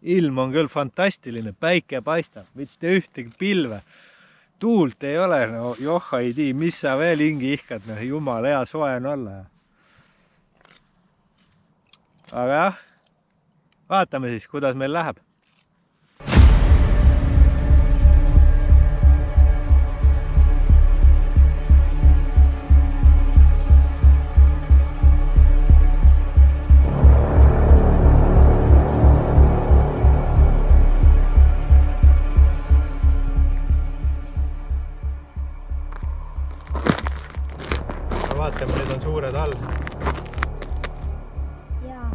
ilm on küll fantastiline, päike paistab, mitte ühtegi pilve. Tuult ei ole, no joh ei tii, mis sa veel hingi ihkad, no jumal hea soe on olla. Aga jah, vaatame siis, kuidas meil läheb. Vaatame, need on suured all. Jaa.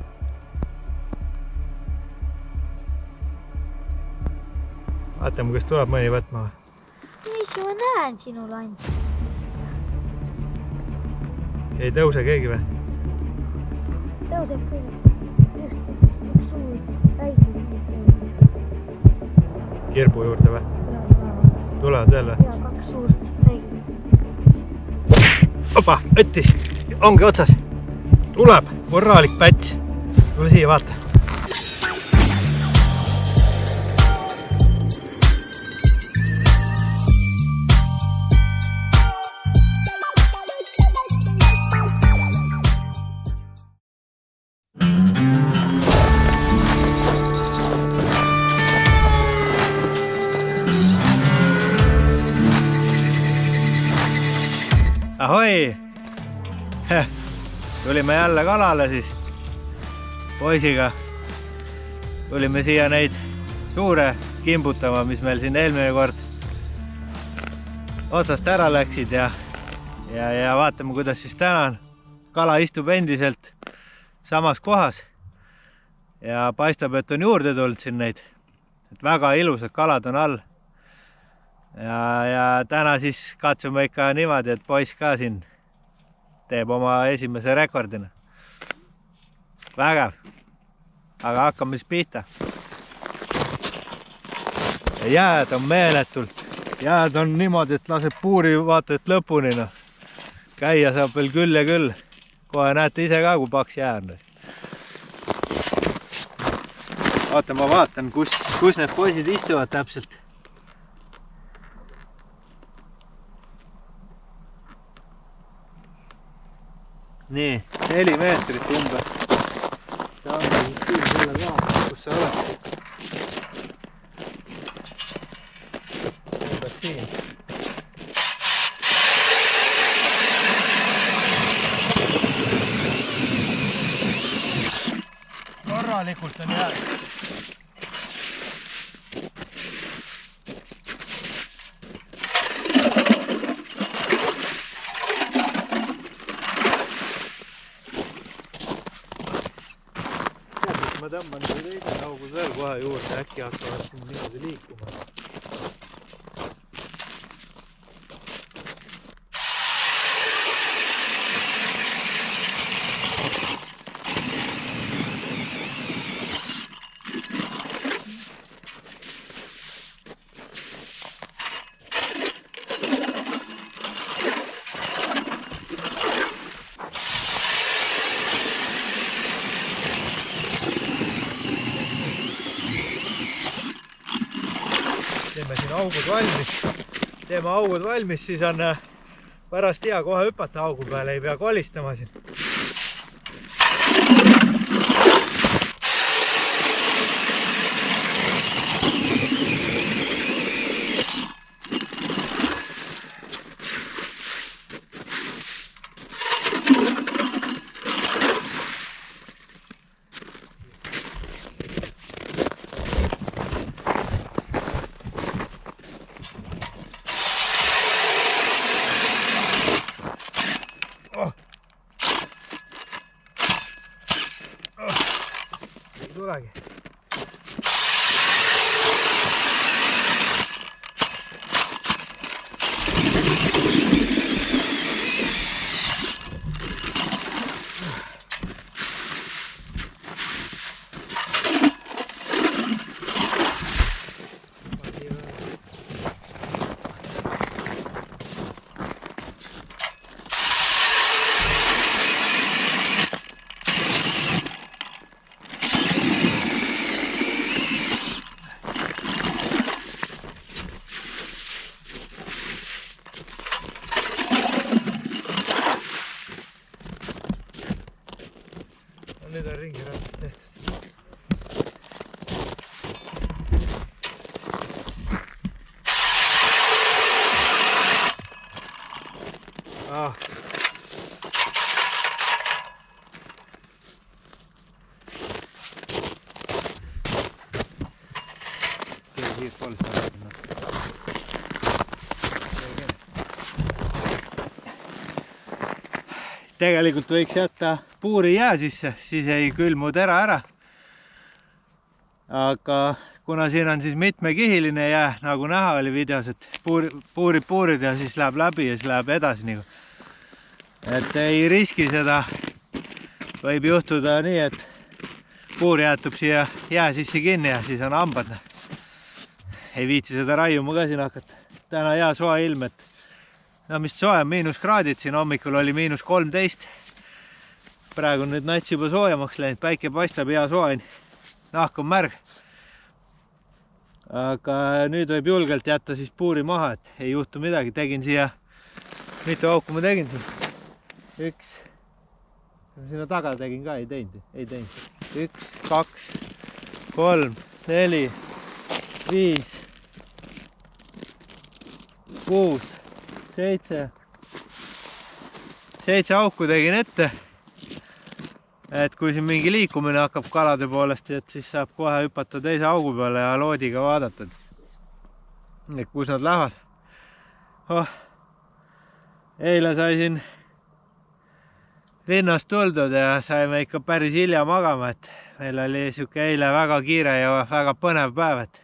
Vaatame, kas tuleb mõni võtma. Mis ma näen sinul ainult? Ei tõuse keegi või? Tõuseb küll. Just üks suur väigus. Kirbu juurde või? Tulevad veel või? Jaa, 2 suurt väigus. Opa, õttis, ongi otsas. Tuleb, korralik päts. Tule siia, vaata. Ahoi! Tulime jälle kalale siis poisiga. Tulime siia neid suure kimbutama, mis meil siin eelmine kord otsast ära läksid ja vaatame, kuidas siis täna on. Kala istub endiselt samas kohas ja paistab, et on juurde tulnud siin neid. Et väga ilusad kalad on all. Ja täna siis katsume ikka niimoodi, et poiss ka siin teeb oma esimese rekordina. Vägev. Aga hakkame siis pihta. Ja jääd on meeletult. Jääd on niimoodi, et laseb puuri vaata, et lõpuni. No. Käia saab veel küll ja küll. Kohe näete ise ka, kui paks jää on. Oota, ma vaatan, kus need poisid istuvad täpselt. Nii, 4 meetrit umbe. See on küll selle ka, kus sa oled. Umbes siin. Korralikult on jääd. Ma tõmban teise augud veel kohe juurde, äkki hakkavad siin niimoodi liikuma. Teeme augud valmis, siis on pärast hea kohe hüpata augu peale, ei pea kolistama siin. Tegelikult võiks jätta puuri jää sisse, siis ei külmu tera ära. Aga kuna siin on siis mitmekihiline jää, nagu näha oli videos, et puurid ja siis läheb läbi ja siis läheb edasi nagu. Et ei riski seda. Võib juhtuda nii, et puur jäetub siia jää sisse kinni ja siis on hambad. Ei viitsi seda raiuma ka siin hakata. Täna hea soe ilm, et no mis soe on -kraadid, siin hommikul oli -13. Praegu on nüüd nats juba soojamaks läinud, päike paistab, hea soe, nahk on märg. Aga nüüd võib julgelt jätta siis puuri maha, et ei juhtu midagi. Tegin siia, mitu auku ma tegin siin? Üks, sinna taga tegin ka, ei teinud. 1, 2, 3, 4, 5, 6, 7 auku tegin ette, et kui siin mingi liikumine hakkab kalade poolest, et siis saab kohe hüpata teise augu peale ja loodiga vaadata, et kus nad lähevad. Eile sai siin linnast tuldud ja saime ikka päris hilja magama, et meil oli siuke eile väga kiire ja väga põnev päev, et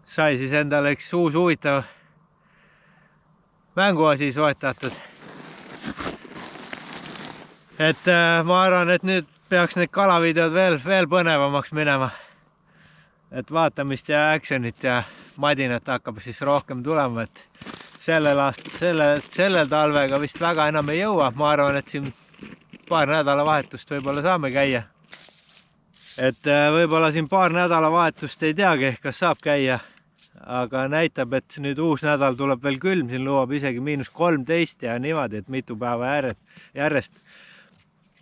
sai siis endale üks uus huvitav mänguasi soetatud. Et ma arvan, et nüüd peaks need kalavideod veel põnevamaks minema. Et vaatamist ja actionit ja madinat hakkab siis rohkem tulema, et sellel talvega vist väga enam ei jõua. Ma arvan, et siin paar nädalavahetust võib-olla saame käia. Et võib-olla siin paar nädalavahetust ei teagi, kas saab käia. Aga näitab, et nüüd uus nädal tuleb veel külm, siin lubab isegi -13 ja niimoodi, et mitu päeva järjest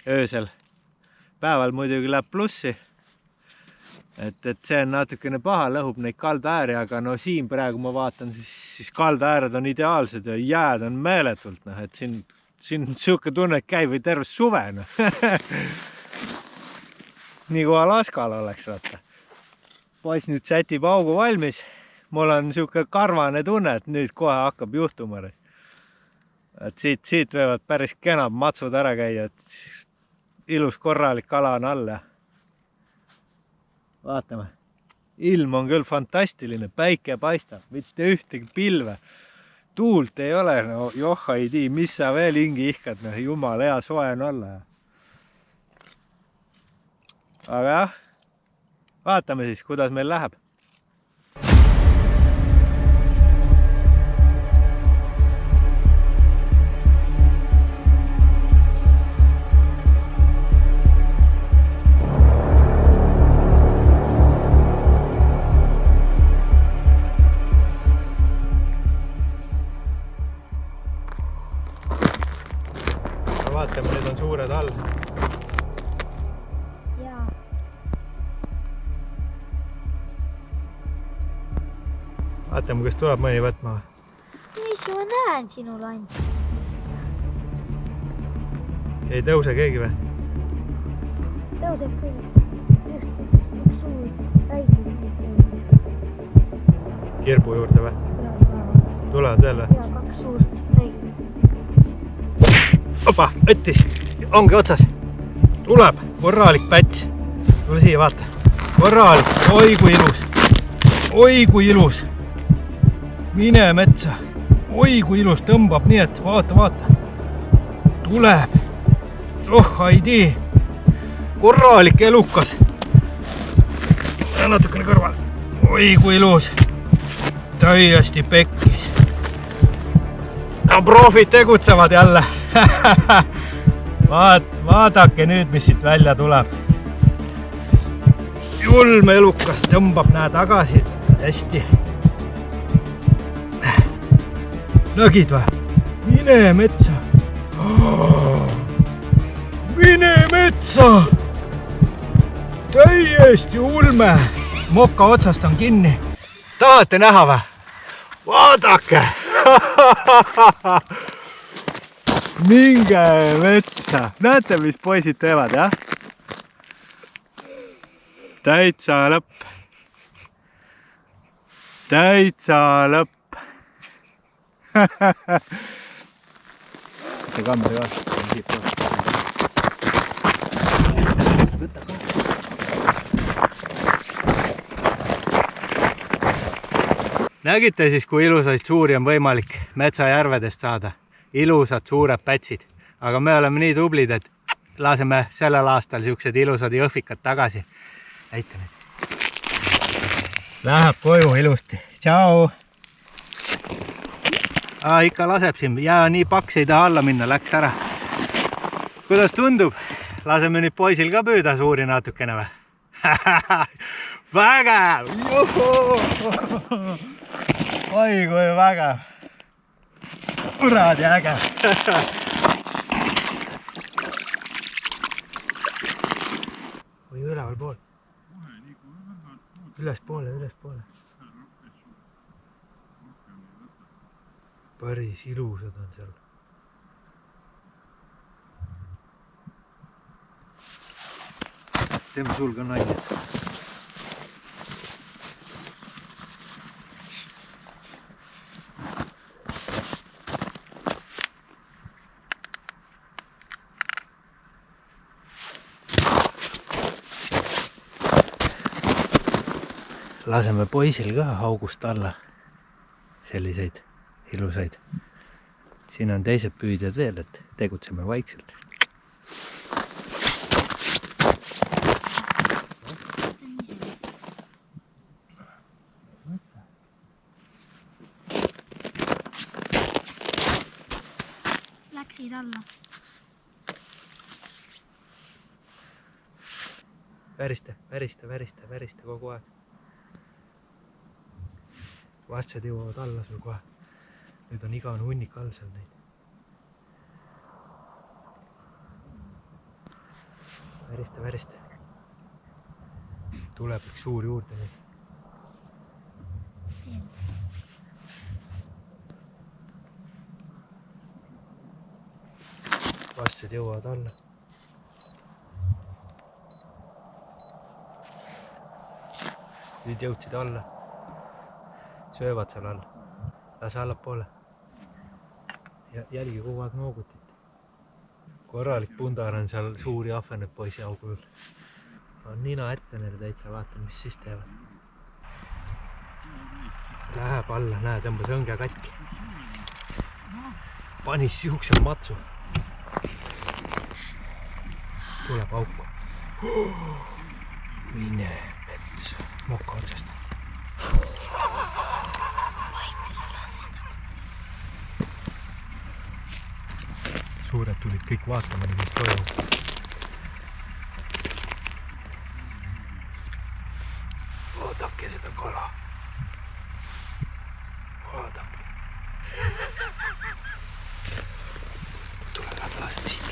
öösel. Päeval muidugi läheb plussi. Et see on natukene paha, lõhub neid kaldaääri, aga no siin praegu ma vaatan, siis kaldaääred on ideaalsed ja jääd on meeletult. Et siin siuke tunne, et käib või terve suve. Nii kui Alaskal oleks, vaata. Poiss nüüd sätib augu valmis. Mul on siuke karvane tunne, et nüüd kohe hakkab juhtuma. Et siit võivad päris kenad matsud ära käia, et ilus korralik kala on all. Vaatame. Ilm on küll fantastiline, päike paistab, mitte ühtegi pilve. Tuult ei ole, no joh ei tii, mis sa veel hingi ihkad, no jumal, hea soe on olla. Aga jah, vaatame siis, kuidas meil läheb. Vaatame, need on suured all. Jaa. Vaatame, kas tuleb mõni võtma. Mis ma näen sinul ainult? Ei tõuse keegi või? Tõuseb küll. Just üks suur väikis. Kirbu juurde või? Tulevad veel või? Ja 2 suurt väikis. Opa, võttis, ongi otsas. Tuleb, korralik päts. Tule siia, vaata. Korralik, oi kui ilus. Oi kui ilus. Mine metsa. Oi kui ilus, tõmbab nii, et vaata. Tuleb. Ei tii. Korralik elukas. Natukene kõrval. Oi kui ilus. Täiesti pekkis. No profid tegutsevad jälle. Vaadake nüüd, mis siit välja tuleb. Julme elukas tõmbab, näe tagasi. Hästi. Nägid või? Mine metsa. Mine metsa. Täiesti ulme. Moka otsast on kinni. Tahate näha või? Vaadake. Minge metsa. Näete, mis poisid teevad, jah? Täitsa lõpp. täitsa lõpp. Võtta kaameri vastu. Võta ka. Nägite siis, kui ilusaid suuri on võimalik metsajärvedest saada. Ilusad suured pätsid. Aga me oleme nii tublid, et laseme sellel aastal siuksed ilusad jõhvikad tagasi. Näita neid. Läheb koju ilusti. Tšau! Ikka laseb siin. Jää nii paks, ei taha alla minna. Läks ära. Kuidas tundub? Laseme nüüd poisil ka püüda suuri natukene või? Vägev! Oi, kui vägev! Kuradi äge! Või üleval pool. Ülespoole. Päris ilusad on seal. Teeme sul ka naine. Laseme poisil ka august alla selliseid ilusaid. Siin on teised püüdjad veel, et tegutseme vaikselt. Läksid alla. Värista kogu aeg. Vastsed jõuavad alla sul kohe. Nüüd on igavene hunnik all seal neid. Värista. Tuleb üks suur juurde nüüd. Vastsed jõuavad alla. Nüüd jõudsid alla. Söövad seal all. Lase allapoole. Ja jälgi kogu aeg noogutit. Korralik pundar on seal suuri ahveneb poisi augul. On nina ette neile täitsa, vaata, mis siis teevad. Läheb alla, näe, tõmbas õnge katki. Panis siukse matsu. Tuleb auku. Mine mets, moka otsast. Suured tulid kõik vaatama, mis toimub. Vaadake seda kala. Vaadake. Tule laseme siit.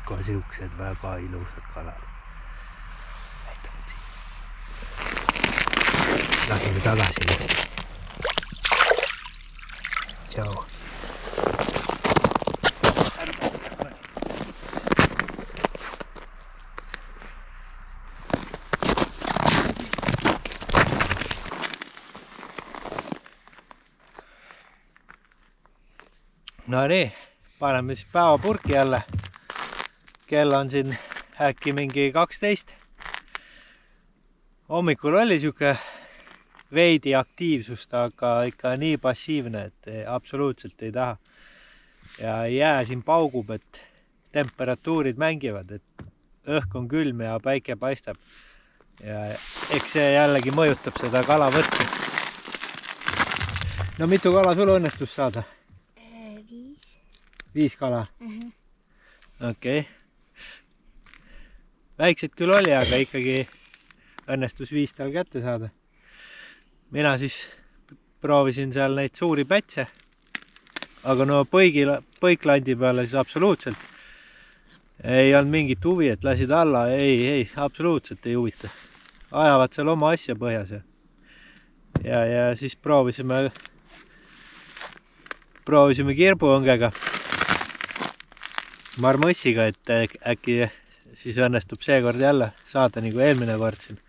Ka siuksed väga ilusad kalad. Laseme tagasi. Tšau. No nii, paneme siis päeva purki jälle. Kell on siin äkki mingi 12. Hommikul oli siuke veidi aktiivsust, aga ikka nii passiivne, et absoluutselt ei taha. Ja jää siin paugub, et temperatuurid mängivad, et õhk on külm ja päike paistab. Ja eks see jällegi mõjutab seda kalavõttu. No mitu kala sul õnnestus saada? 5. 5 kala? Okei. Väiksed küll oli, aga ikkagi õnnestus 5 tal kätte saada. Mina siis proovisin seal neid suuri pätse, aga no põiklandi peale siis absoluutselt ei olnud mingit huvi, et lasid alla. Ei, absoluutselt ei huvita. Ajavad seal oma asja põhjas. Ja siis proovisime kirbuõngega. marmossiga, et äkki siis õnnestub seekord jälle saada nagu eelmine kord siin.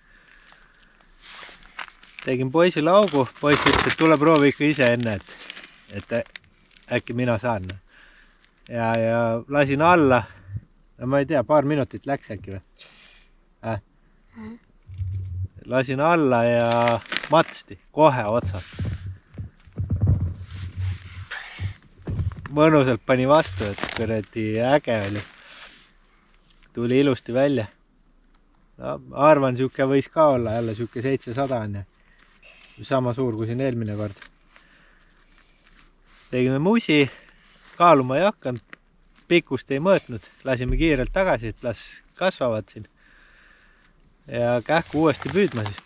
Tegin poisile augu, poiss ütles, et tule proovi ikka ise enne, et äkki mina saan. Ja lasin alla, no ma ei tea, paar minutit läks äkki või? Lasin alla ja matsti kohe otsas. Mõnusalt pani vastu, et kuradi äge oli. Tuli ilusti välja. No, arvan, siuke võis ka olla jälle siuke 700 on. Sama suur kui siin eelmine kord. Tegime musi, kaaluma ei hakanud, pikkust ei mõõtnud, lasime kiirelt tagasi, et las kasvavad siin. Ja kähku uuesti püüdma siis.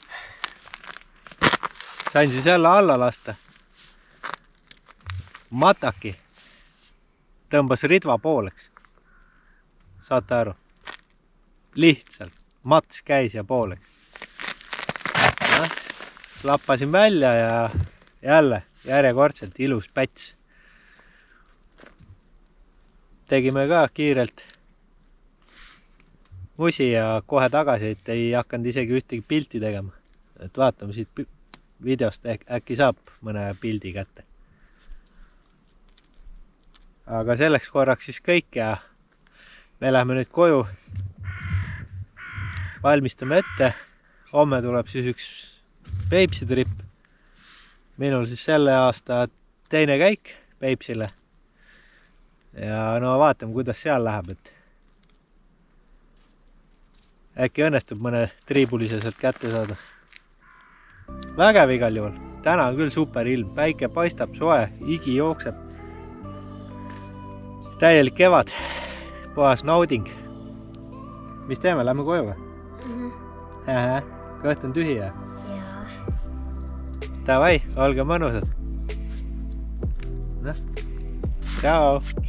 Sain siis jälle alla lasta. Mataki tõmbas ridva pooleks. Saate aru? Lihtsalt mats käis ja pooleks. Lappasin välja ja jälle järjekordselt ilus päts. Tegime ka kiirelt musi ja kohe tagasi, et ei hakanud isegi ühtegi pilti tegema. Et vaatame siit videost, äkki saab mõne pildi kätte. Aga selleks korraks siis kõik ja me läheme nüüd koju. Valmistame ette. Homme tuleb siis üks Peipsi trip. Minul siis selle aasta teine käik Peipsile. Ja no vaatame, kuidas seal läheb, et äkki õnnestub mõne triibulise sealt kätte saada. Vägev igal juhul. Täna on küll super ilm. Päike paistab, soe, higi jookseb. Täielik kevad. Puhas nauding. Mis teeme? Lähme koju või? Kõht on tühi ja? Davai, olge mõnusad. Tšau!